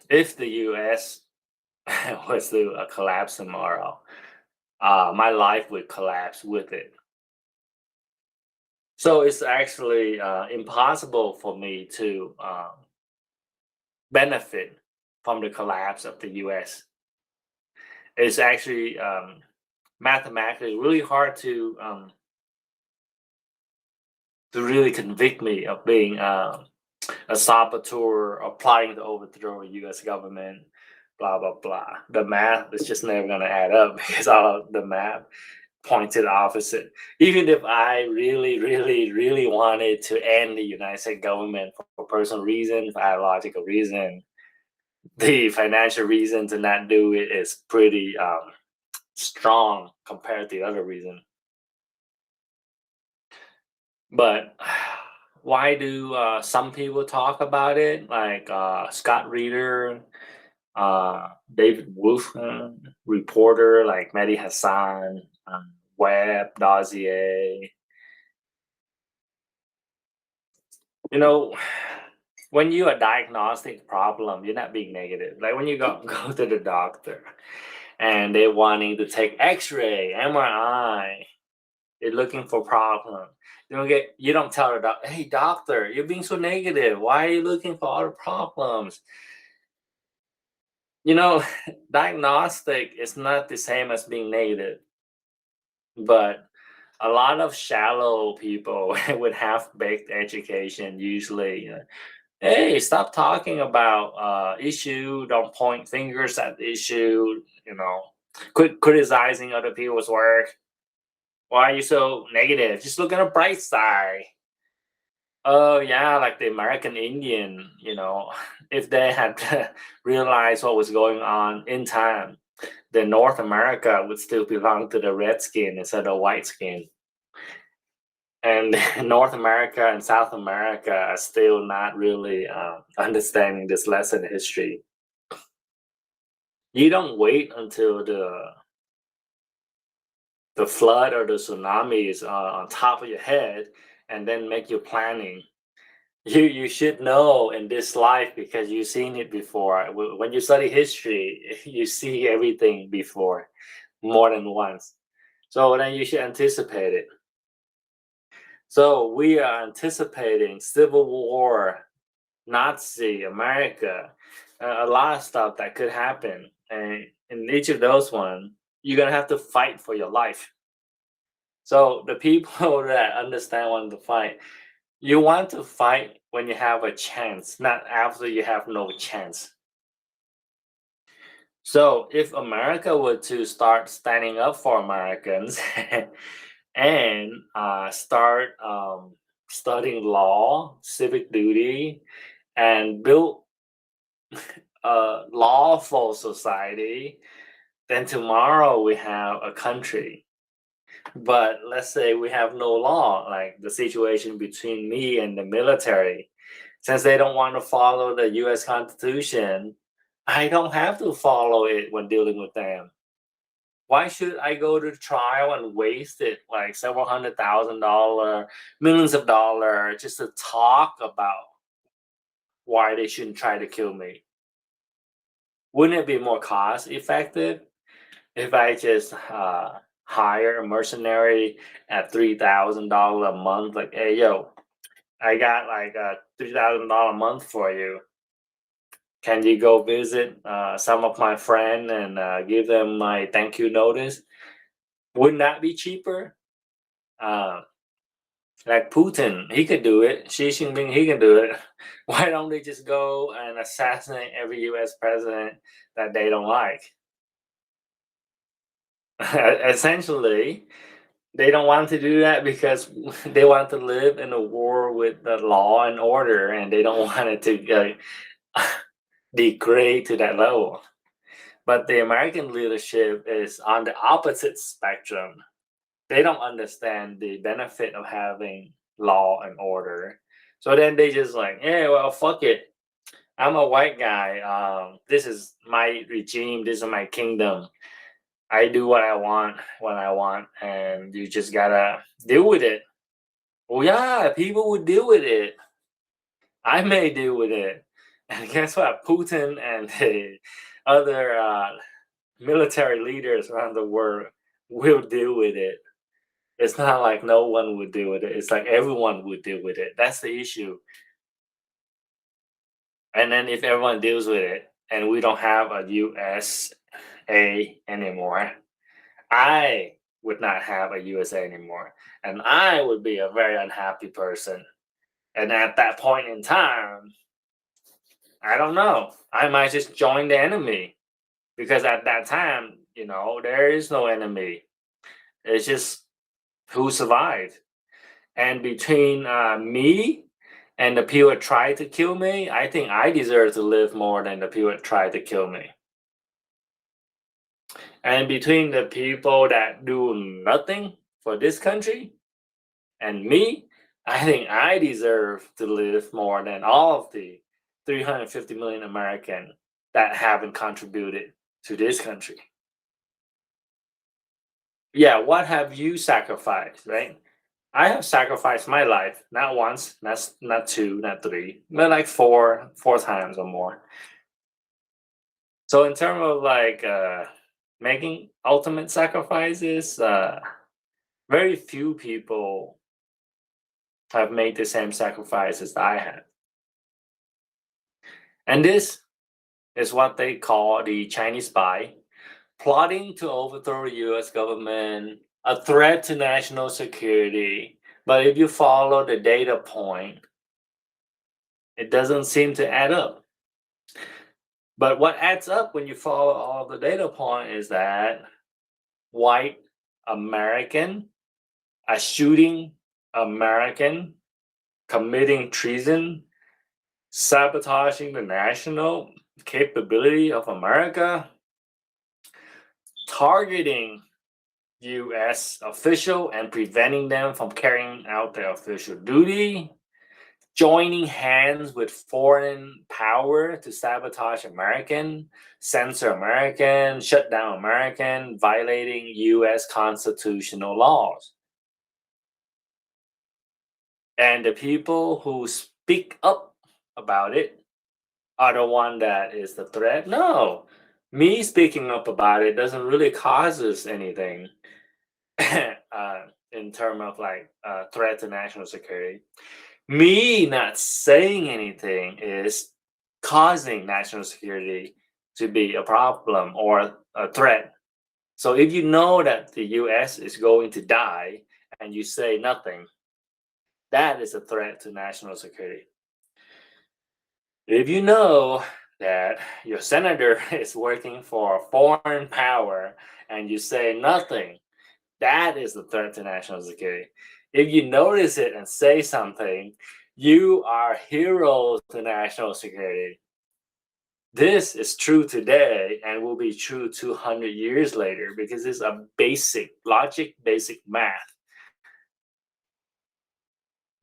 If the U.S. was to collapse tomorrow, my life would collapse with it. So it's actually impossible for me to benefit from the collapse of the U.S. It's actually mathematically really hard to really convict me of being a saboteur or plotting to overthrow a U.S. government. Blah blah blah. The math is just never going to add up because all of the math points to the opposite. Even if I really, really, really wanted to end the United States government for personal reasons, for ideological reason, the financial reason to not do it is pretty strong compared to the other reason. But why do some people talk about it, like Scott Reeder, David Wolf, reporter like Mehdi Hassan, Webb, Dossier? When you a diagnostic problem, you're not being negative. Like when you go to the doctor and they're wanting to take X-ray, MRI, You're looking for problem. You don't tell the doctor, hey doctor, you're being so negative. Why are you looking for other problems? You know, diagnostic is not the same as being negative, but a lot of shallow people with half-baked education usually, hey, stop talking about issue. Don't point fingers at the issue. Quit criticizing other people's work. Why are you so negative? Just look at the bright side. Oh yeah, like the American Indian. If they had realized what was going on in time, then North America would still belong to the red skin instead of white skin. And North America and South America are still not really understanding this lesson in history. You don't wait until the flood or the tsunami is on top of your head and then make your planning. You should know in this life because you've seen it before. When you study history, you see everything before more than once. So then you should anticipate it. So we are anticipating civil war, Nazi America, a lot of stuff that could happen. And in each of those ones, you're gonna have to fight for your life. So the people that understand want to fight, you want to fight when you have a chance, not after you have no chance. So if America were to start standing up for Americans and start studying law, civic duty, and build a lawful society, then tomorrow we have a country. But let's say we have no law, like the situation between me and the military. Since they don't want to follow the US Constitution, I don't have to follow it when dealing with them. Why should I go to trial and waste it like several $100,000, millions of dollars just to talk about why they shouldn't try to kill me? Wouldn't it be more cost effective if I just hire a mercenary at $3,000 a month? Like, hey, yo, I got like $3,000 a month for you. Can you go visit some of my friends and give them my thank you notice? Wouldn't that be cheaper? Uh, like Putin, he could do it. Xi Jinping, he can do it. Why don't they just go and assassinate every U.S. president that they don't like? Essentially, they don't want to do that because they want to live in a war with the law and order, and they don't want it to degrade to that level. But the American leadership is on the opposite spectrum. They don't understand the benefit of having law and order. So then they just like, yeah, well, fuck it. I'm a white guy. This is my regime. This is my kingdom. I do what I want when I want, and you just gotta deal with it. Well, yeah, people would deal with it. I may deal with it. And guess what? Putin and the other military leaders around the world will deal with it. It's not like no one would deal with it. It's like everyone would deal with it. That's the issue. And then if everyone deals with it and we don't have a USA anymore, I would not have a USA anymore. And I would be a very unhappy person. And at that point in time, I don't know. I might just join the enemy because at that time, there is no enemy. It's just who survived. And between me and the people that tried to kill me, I think I deserve to live more than the people that tried to kill me. And between the people that do nothing for this country and me, I think I deserve to live more than all of the 350 million Americans that haven't contributed to this country. Yeah, what have you sacrificed, right? I have sacrificed my life not once, not two, not three, but like four times or more. So in terms of like making ultimate sacrifices, Very few people have made the same sacrifice as I have. And this is what they call the Chinese spy, plotting to overthrow the US government, a threat to national security. But if you follow the data point, it doesn't seem to add up. But what adds up when you follow all the data point is that white American, a shooting American, committing treason, sabotaging the national capability of America, targeting US official and preventing them from carrying out their official duty, joining hands with foreign power to sabotage American, censor American, shut down American, violating US constitutional laws. And the people who speak up about it are the one that is the threat. No, me speaking up about it doesn't really causes anything in terms of like threat to national security. Me not saying anything is causing national security to be a problem or a threat. So if you know that the US is going to die and you say nothing, that is a threat to national security. If you know that your senator is working for a foreign power and you say nothing, that is a threat to national security. If you notice it and say something, you are heroes to national security. This is true today and will be true 200 years later because it's a basic logic, basic math.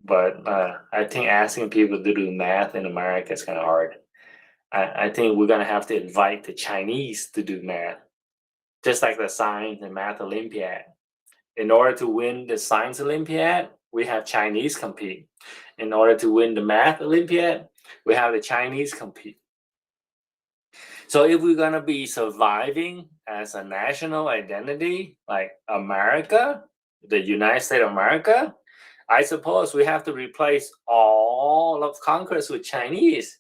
But I think asking people to do math in America is kind of hard. I think we're going to have to invite the Chinese to do math, just like the science and math Olympiad. In order to win the science Olympiad, we have Chinese compete. In order to win the math Olympiad, we have the Chinese compete. So if we're gonna be surviving as a national identity, like America, the United States of America, I suppose we have to replace all of Congress with Chinese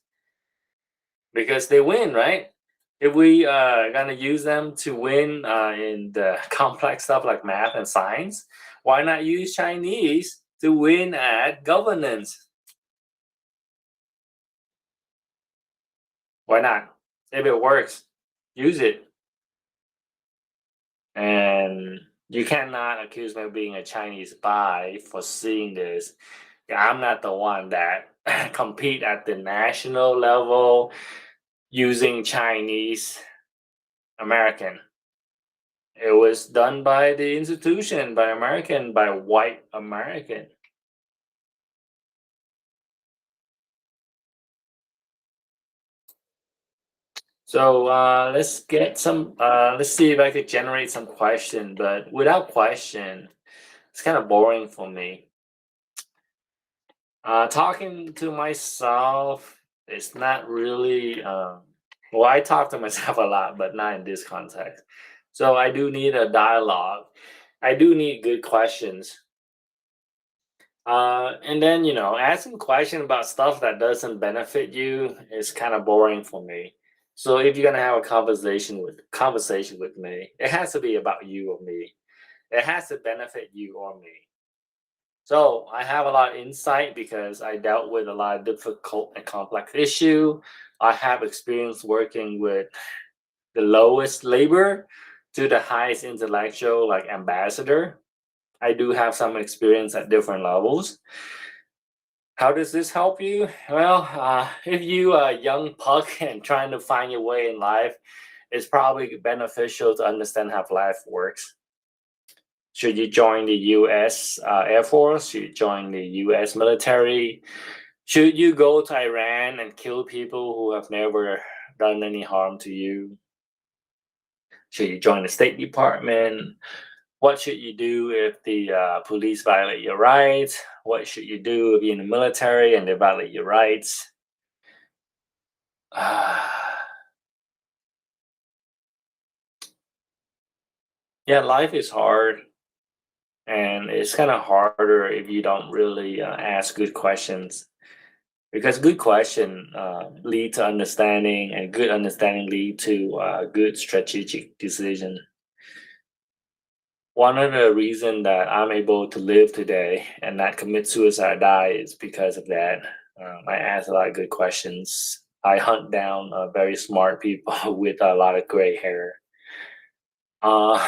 because they win, right? If we gonna use them to win in the complex stuff like math and science, why not use Chinese to win at governance? Why not? If it works, use it. And you cannot accuse me of being a Chinese spy for seeing this. I'm not the one that compete at the national level using Chinese American. It was done by the institution, by American, by white American. So let's get some. Let's see if I could generate some question. But without question, it's kind of boring for me. Talking to myself is not really. Well, I talk to myself a lot, but not in this context. So I do need a dialogue. I do need good questions. And then asking question about stuff that doesn't benefit you is kind of boring for me. So if you're gonna have a conversation with me, it has to be about you or me. It has to benefit you or me. So I have a lot of insight because I dealt with a lot of difficult and complex issue. I have experience working with the lowest labor to the highest intellectual, like ambassador. I do have some experience at different levels. How does this help you? Well, if you are a young puck and trying to find your way in life, it's probably beneficial to understand how life works. Should you join the US Air Force? Should you join the US military? Should you go to Iran and kill people who have never done any harm to you? Should you join the State Department? What should you do if the police violate your rights? What should you do if you're in the military and they violate your rights? Yeah, life is hard. and it's kind of harder if you don't really ask good questions, because good question lead to understanding, and good understanding lead to good strategic decision. One of the reason that I'm able to live today and not commit suicide or die is because of that. I ask a lot of good questions. I hunt down very smart people with a lot of gray hair. Uh,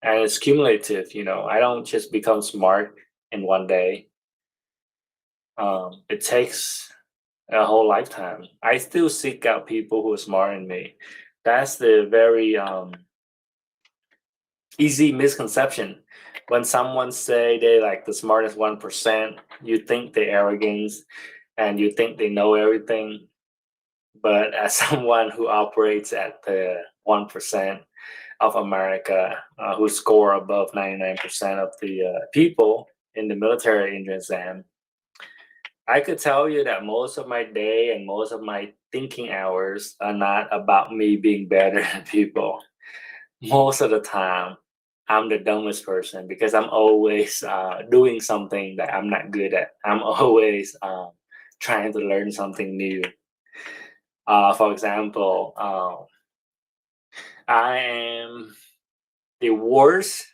and it's cumulative, I don't just become smart in one day. It takes a whole lifetime. I still seek out people who are smarter than me. That's the very easy misconception. When someone say they like the smartest 1%, you think they're arrogance and you think they know everything. But as someone who operates at the 1% of America, who score above 99% of the people in the military entrance exam, I could tell you that most of my day and most of my thinking hours are not about me being better than people. Most of the time, I'm the dumbest person because I'm always doing something that I'm not good at. I'm always trying to learn something new. For example, I am the worst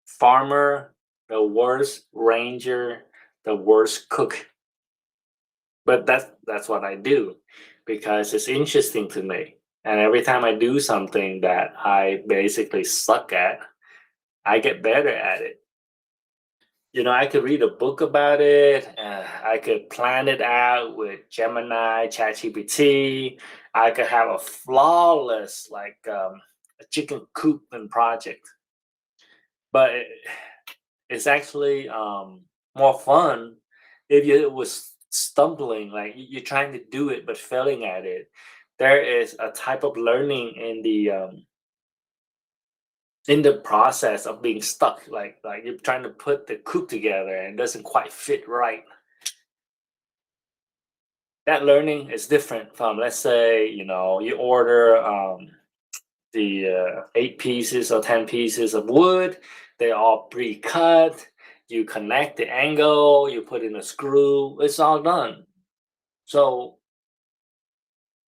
farmer, the worst ranger, the worst cook. But that's what I do because it's interesting to me. And every time I do something that I basically suck at, I get better at it. I could read a book about it. I could plan it out with Gemini, ChatGPT. I could have a flawless, like a chicken coop and project. But it's actually more fun if you was stumbling, like you're trying to do it but failing at it. There is a type of learning in the process of being stuck, like you're trying to put the coop together and it doesn't quite fit right. That learning is different from, let's say, you order the 8 pieces or 10 pieces of wood. They're all pre-cut. You connect the angle, you put in a screw, it's all done. So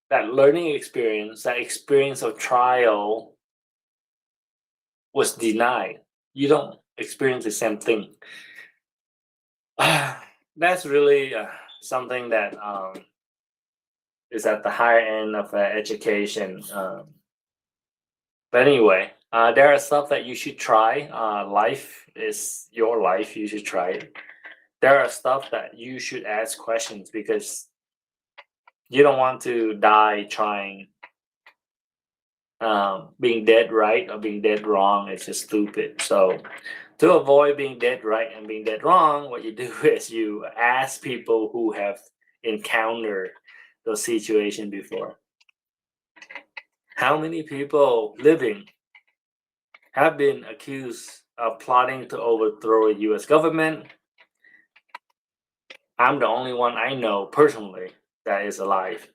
that learning experience, that experience of trial was denied. You don't experience the same thing. That's really something that is at the higher end of education. But anyway, there are stuff that you should try. Life is your life. You should try it. There are stuff that you should ask questions because you don't want to die trying. Being dead right or being dead wrong is just stupid. So to avoid being dead right and being dead wrong, what you do is you ask people who have encountered those situations before. How many people living have been accused of plotting to overthrow a US government? I'm the only one I know personally that is alive.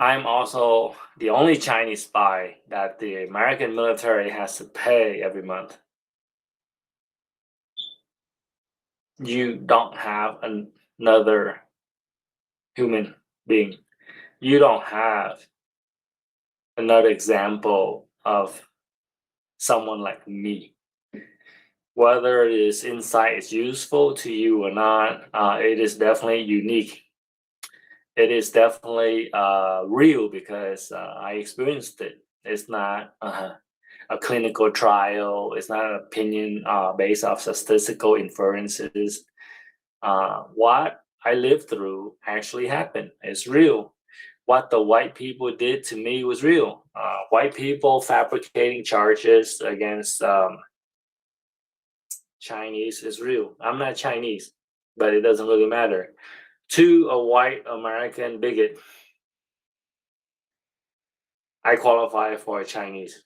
I'm also the only Chinese spy that the American military has to pay every month. You don't have another human being. You don't have another example of someone like me. Whether this insight is useful to you or not, it is definitely unique. It is definitely real because I experienced it. It's not a clinical trial. It's not an opinion based off statistical inferences. What I lived through actually happened. It's real. What the white people did to me was real. White people fabricating charges against Chinese is real. I'm not Chinese, but it doesn't really matter. To a white American bigot, I qualify for a Chinese.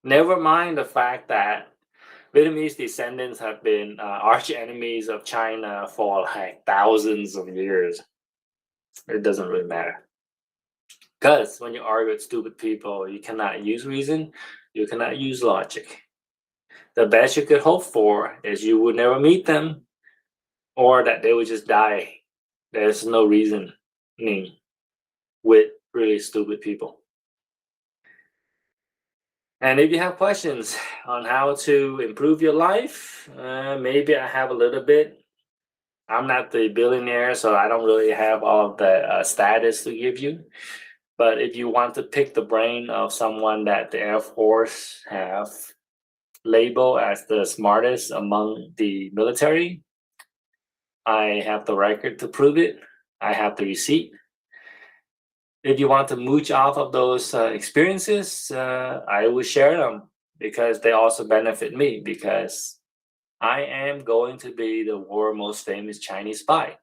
Never mind the fact that Vietnamese descendants have been arch enemies of China for like thousands of years. It doesn't really matter. Because when you argue with stupid people, you cannot use reason, you cannot use logic. The best you could hope for is you would never meet them or that they would just die. There's no reasoning with really stupid people. And if you have questions on how to improve your life, maybe I have a little bit. I'm not the billionaire, so I don't really have all of the status to give you. But if you want to pick the brain of someone that the Air Force have labeled as the smartest among the military, I have the record to prove it. I have the receipt. If you want to mooch off of those experiences, I will share them because they also benefit me because I am going to be the world's most famous Chinese spy.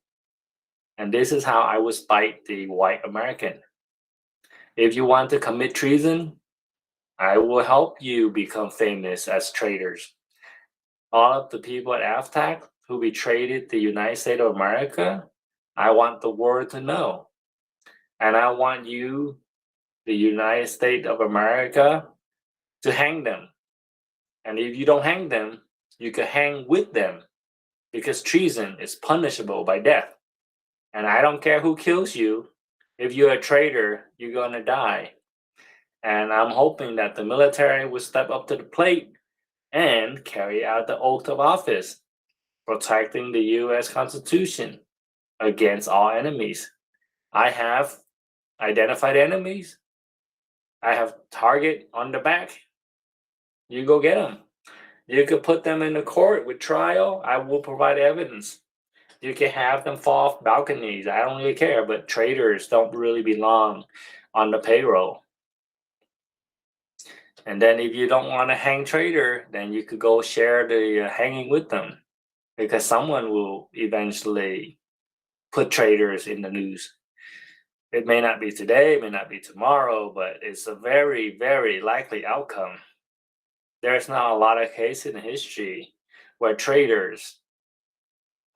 And this is how I will spite the white American. If you want to commit treason, I will help you become famous as traitors. All of the people at AFTAC who betrayed the United States of America, I want the world to know. And I want you, the United States of America, to hang them. And if you don't hang them, you can hang with them because treason is punishable by death. And I don't care who kills you. If you're a traitor, you're going to die. And I'm hoping that the military will step up to the plate and carry out the oath of office, protecting the U.S. Constitution against all enemies. I have identified enemies. I have target on the back. You go get them. You could put them in the court with trial. I will provide evidence. You can have them fall off balconies. I don't really care, but traitors don't really belong on the payroll. And then if you don't want to hang traitor, then you could go share the hanging with them because someone will eventually put traitors in the news. It may not be today, it may not be tomorrow, but it's a very, very likely outcome. There's not a lot of cases in history where traitors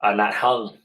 are not hung